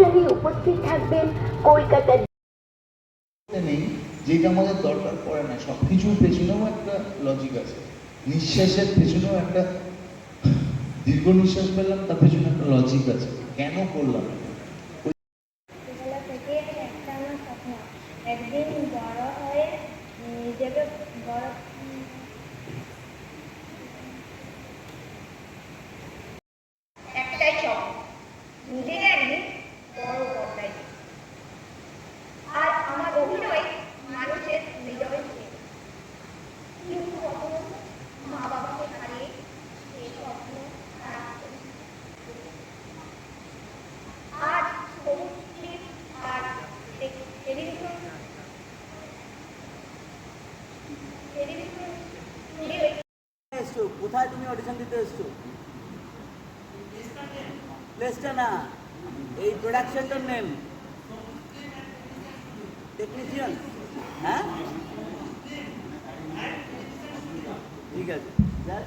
অনুষ্ঠানে উপস্থিত থাকবেন কলকাতার নেই যেটা আমাদের দরকার পড়ে না। সবকিছুর পেছনেও একটা লজিক আছে। নিঃশ্বাসের পেছনেও একটা দীর্ঘ নিঃশ্বাস পেলাম, তার পেছনে একটা লজিক আছে, কেন করলাম। ছোটবেলা থেকে একটা আমার স্বপ্ন, একদিন বড় হয়ে নিজেকে বড় একটাই স্বপ্ন, নিজেকে একদিন বড় পর্দায়। আর আমার অভিনয় মানুষের হৃদয় ছুঁয়ে। কিন্তু কখনো মা বাবাকে হারিয়ে সেই স্বপ্ন রাখতে। আজ সবুজ ক্লিপ আর টেলিভিশন এসছো কোথায়? তুমি অডিশন দিতে এসছো? প্লেসটা না, এই প্রোডাকশনটার নেম টেকনিশিয়ান। হ্যাঁ ঠিক আছে স্যার।